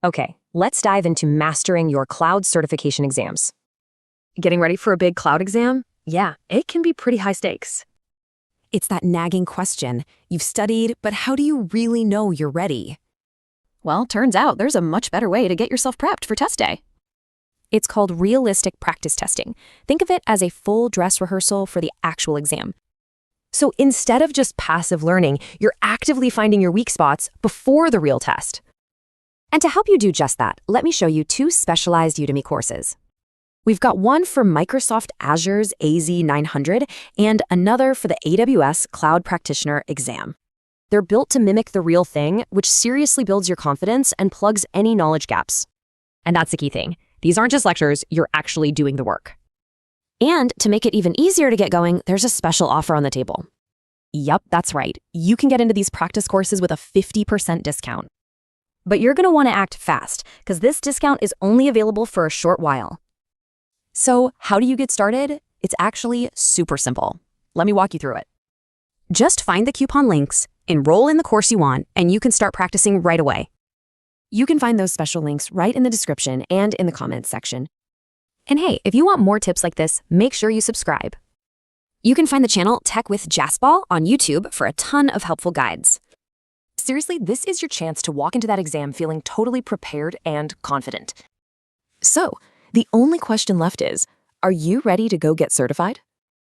Okay, let's dive into mastering your cloud certification exams. Getting ready for a big cloud exam? Yeah, it can be pretty high stakes. It's that nagging question. You've studied, but how do you really know you're ready? Well, turns out there's a much better way to get yourself prepped for test day. It's called realistic practice testing. Think of it as a full dress rehearsal for the actual exam. So instead of just passive learning, you're actively finding your weak spots before the real test. And to help you do just that, let me show you two specialized Udemy courses. We've got one for Microsoft Azure's AZ-900 and another for the AWS Cloud Practitioner exam. They're built to mimic the real thing, which seriously builds your confidence and plugs any knowledge gaps. And that's the key thing. These aren't just lectures, you're actually doing the work. And to make it even easier to get going, there's a special offer on the table. Yup, that's right. You can get into these practice courses with a 50% discount. But you're going to want to act fast, because this discount is only available for a short while. So how do you get started? It's actually super simple. Let me walk you through it. Just find the coupon links, enroll in the course you want, and you can start practicing right away. You can find those special links right in the description and in the comments section. And hey, if you want more tips like this, make sure you subscribe. You can find the channel Tech with Jaspal on YouTube for a ton of helpful guides. Seriously, this is your chance to walk into that exam feeling totally prepared and confident. So, the only question left is, are you ready to go get certified?